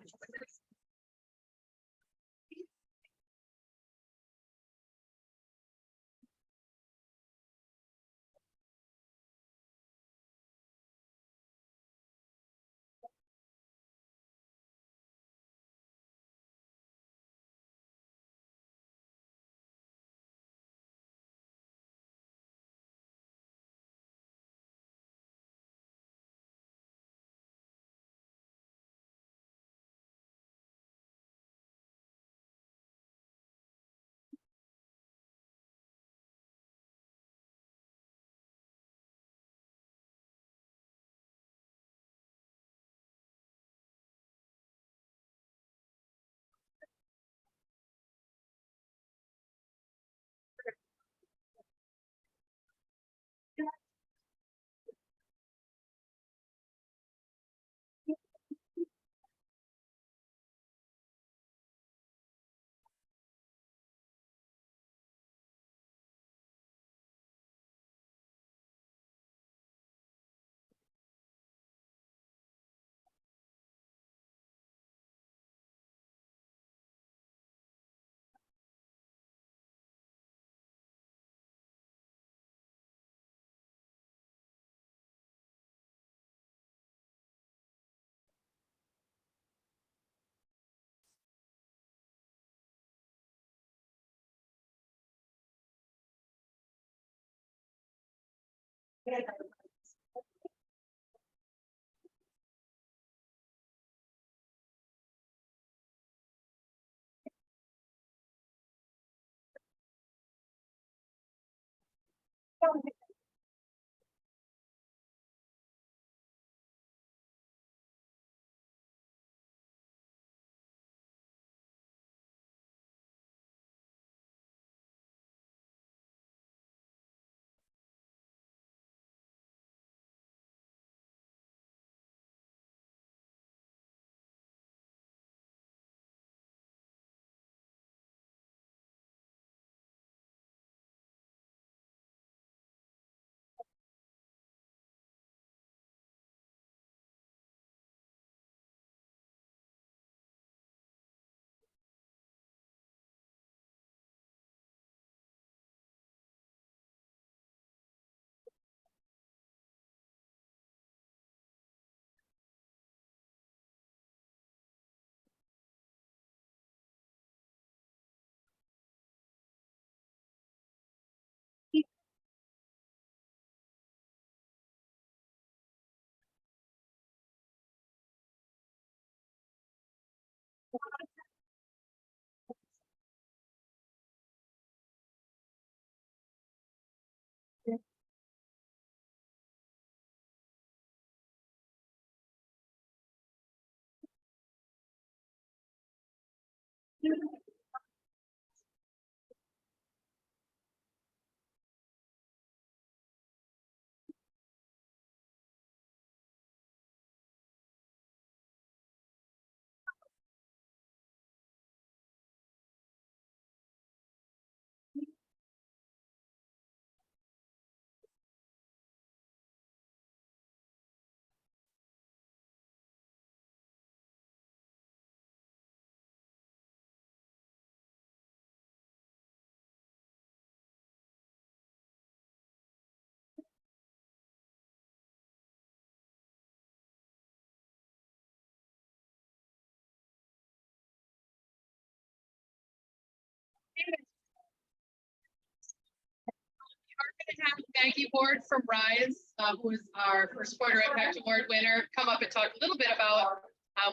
Have Maggie Ward from Rise, who is our first quarter impact award winner, come up and talk a little bit about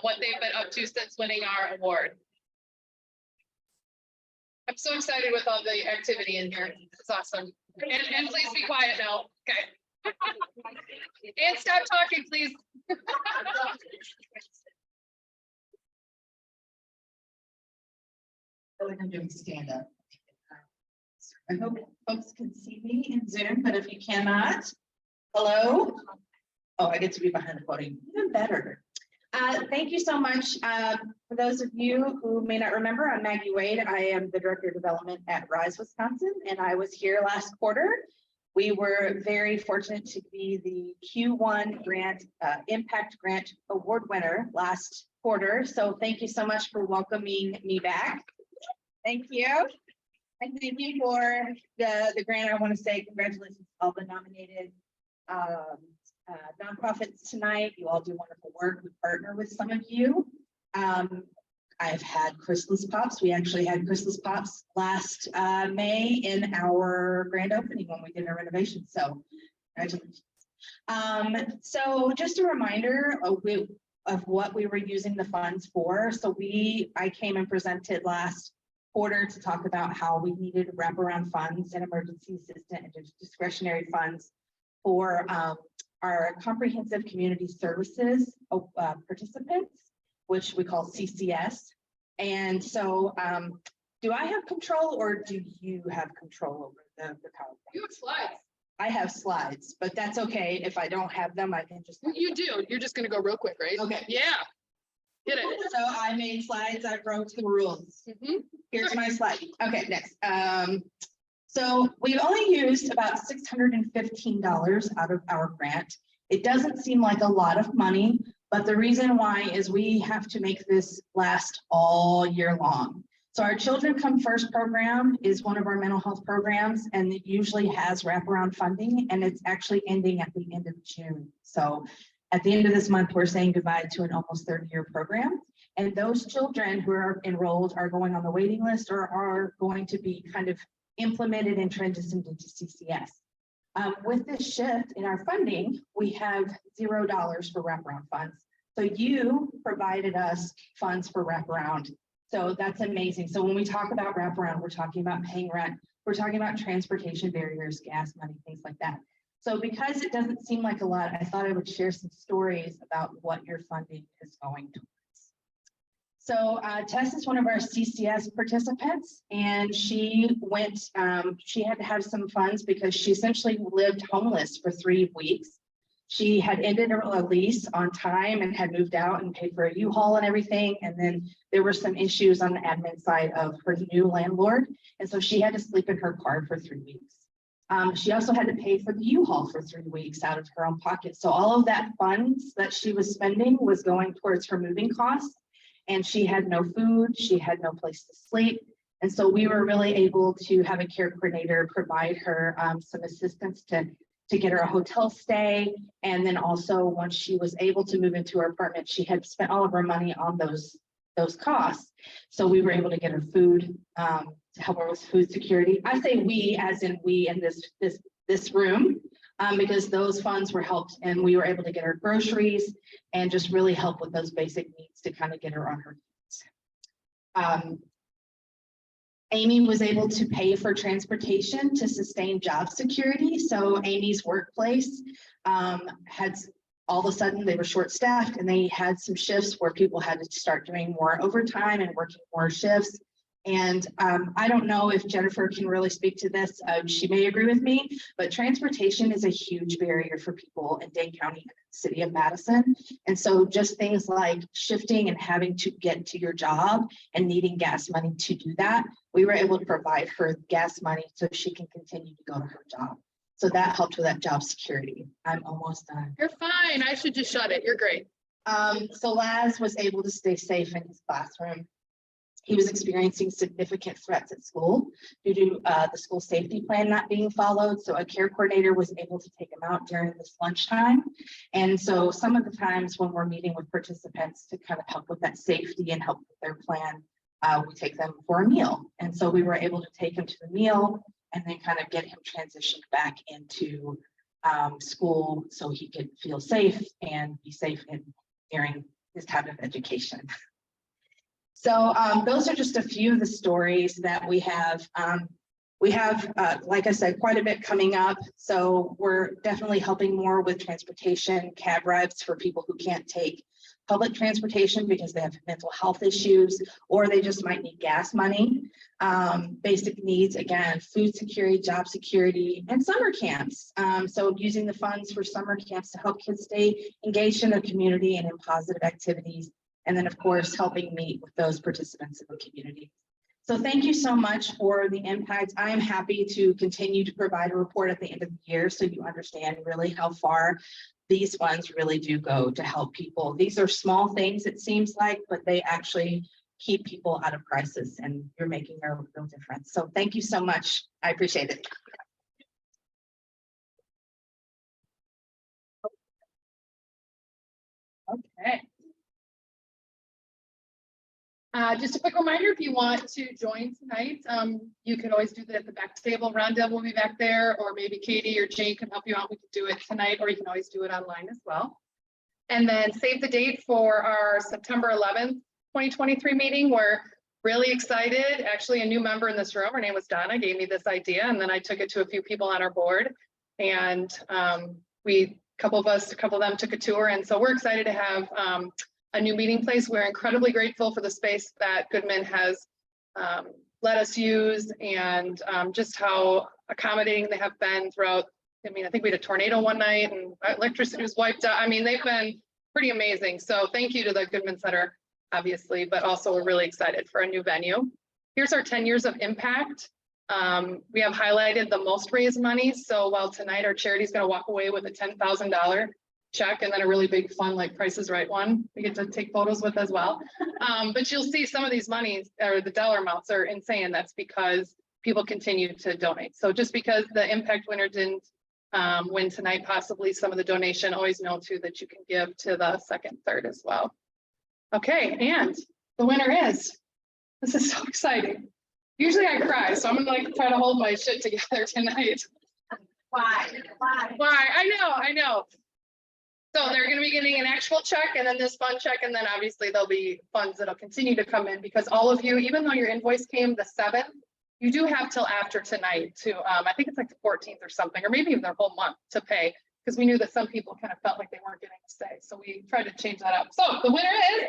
what they've been up to since winning our award. I'm so excited with all the activity in here. It's awesome. And please be quiet now. Okay. And stop talking, please. So we're gonna do stand up. I hope folks can see me in Zoom, but if you cannot, hello? Oh, I get to be behind the podium, even better. Thank you so much. For those of you who may not remember, I'm Maggie Wade. I am the Director of Development at Rise Wisconsin, and I was here last quarter. We were very fortunate to be the Q1 grant, Impact Grant Award winner last quarter. So thank you so much for welcoming me back. Thank you. And thank you for the grant. I want to say congratulations to all the nominated nonprofits tonight. You all do wonderful work. We partner with some of you. I've had Chrysalis Pops. We actually had Chrysalis Pops last May in our grand opening when we did our renovation. So congratulations. So just a reminder of what we were using the funds for. So I came and presented last quarter to talk about how we needed wraparound funds and emergency assistant and discretionary funds for our comprehensive community services participants, which we call CCS. And so do I have control or do you have control over the PowerPoint? You have slides. I have slides, but that's okay. If I don't have them, I can just. You do. You're just gonna go real quick, right? Okay. Yeah. Get it. So I made slides. I wrote the rules. Here's my slide. Okay, next. So we've only used about $615 out of our grant. It doesn't seem like a lot of money, but the reason why is we have to make this last all year long. So our Children Come First program is one of our mental health programs, and it usually has wraparound funding, and it's actually ending at the end of June. So at the end of this month, we're saying goodbye to an almost 30-year program. And those children who are enrolled are going on the waiting list or are going to be kind of implemented and transitioned into CCS. With this shift in our funding, we have $0 for wraparound funds. So you provided us funds for wraparound. So that's amazing. So when we talk about wraparound, we're talking about paying rent, we're talking about transportation barriers, gas money, things like that. So because it doesn't seem like a lot, I thought I would share some stories about what your funding is going towards. So Tess is one of our CCS participants, and she went, she had to have some funds because she essentially lived homeless for 3 weeks. She had ended a lease on time and had moved out and paid for a U-Haul and everything. And then there were some issues on the admin side of her new landlord. And so she had to sleep in her car for 3 weeks. She also had to pay for the U-Haul for 3 weeks out of her own pocket. So all of that funds that she was spending was going towards her moving costs. And she had no food, she had no place to sleep. And so we were really able to have a care coordinator provide her some assistance to get her a hotel stay. And then also once she was able to move into her apartment, she had spent all of her money on those costs. So we were able to get her food to help her with food security. I say we as in we in this room, because those funds were helped and we were able to get her groceries and just really help with those basic needs to kind of get her on her feet. Amy was able to pay for transportation to sustain job security. So Amy's workplace had all of a sudden they were short-staffed and they had some shifts where people had to start doing more overtime and working more shifts. And I don't know if Jennifer can really speak to this. She may agree with me, but transportation is a huge barrier for people in Dane County and the city of Madison. And so just things like shifting and having to get to your job and needing gas money to do that, we were able to provide her gas money so she can continue to go to her job. So that helped with that job security. I'm almost done. You're fine. I should just shut it. You're great. So Laz was able to stay safe in his classroom. He was experiencing significant threats at school due to the school safety plan not being followed. So a care coordinator was able to take him out during this lunchtime. And so some of the times when we're meeting with participants to kind of help with that safety and help with their plan, we take them for a meal. And so we were able to take him to the meal and then kind of get him transitioned back into school so he could feel safe and be safe during his time of education. So those are just a few of the stories that we have. We have, like I said, quite a bit coming up. So we're definitely helping more with transportation, cab rides for people who can't take public transportation because they have mental health issues, or they just might need gas money. Basic needs, again, food security, job security, and summer camps. So using the funds for summer camps to help kids stay engaged in the community and in positive activities. And then, of course, helping meet with those participants in the community. So thank you so much for the impact. I am happy to continue to provide a report at the end of the year so you understand really how far these funds really do go to help people. These are small things, it seems like, but they actually keep people out of crisis, and you're making a real difference. So thank you so much. I appreciate it. Okay. Just a quick reminder, if you want to join tonight, you can always do that at the back table. Rhonda will be back there, or maybe Katie or Jane can help you out. We can do it tonight, or you can always do it online as well. And then save the date for our September 11th, 2023 meeting. We're really excited. Actually, a new member in this room, her name was Donna, gave me this idea, and then I took it to a few people on our board. And a couple of them took a tour. And so we're excited to have a new meeting place. We're incredibly grateful for the space that Goodman has let us use, and just how accommodating they have been throughout. I mean, I think we had a tornado one night and electricity was wiped out. I mean, they've been pretty amazing. So thank you to the Goodman Center, obviously, but also we're really excited for a new venue. Here's our 10 years of impact. We have highlighted the most raised money. So while tonight our charity is going to walk away with a $10,000 check and then a really big fun like Price is Right one we get to take photos with as well. But you'll see some of these monies, or the dollar amounts, are insane. That's because people continue to donate. So just because the impact winner didn't win tonight, possibly some of the donation, always know too that you can give to the second, third as well. Okay, and the winner is, this is so exciting. Usually I cry, so I'm gonna like try to hold my shit together tonight. Why? I know. So they're going to be getting an actual check and then this fund check, and then obviously there'll be funds that'll continue to come in, because all of you, even though your invoice came the 7th, you do have till after tonight to, I think it's like the 14th or something, or maybe even their whole month to pay, because we knew that some people kind of felt like they weren't getting a say. So we tried to change that up. So the winner is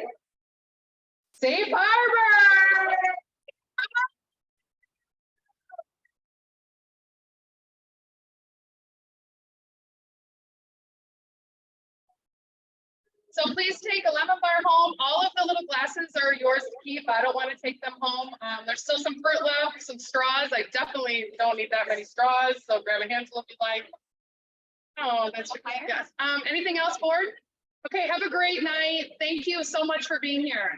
Safe Harbor. So please take a lemon bar home. All of the little glasses are yours to keep. I don't want to take them home. There's still some fruit left, some straws. I definitely don't need that many straws, so grab a handful if you'd like. Oh, that's yes. Anything else, board? Okay, have a great night. Thank you so much for being here.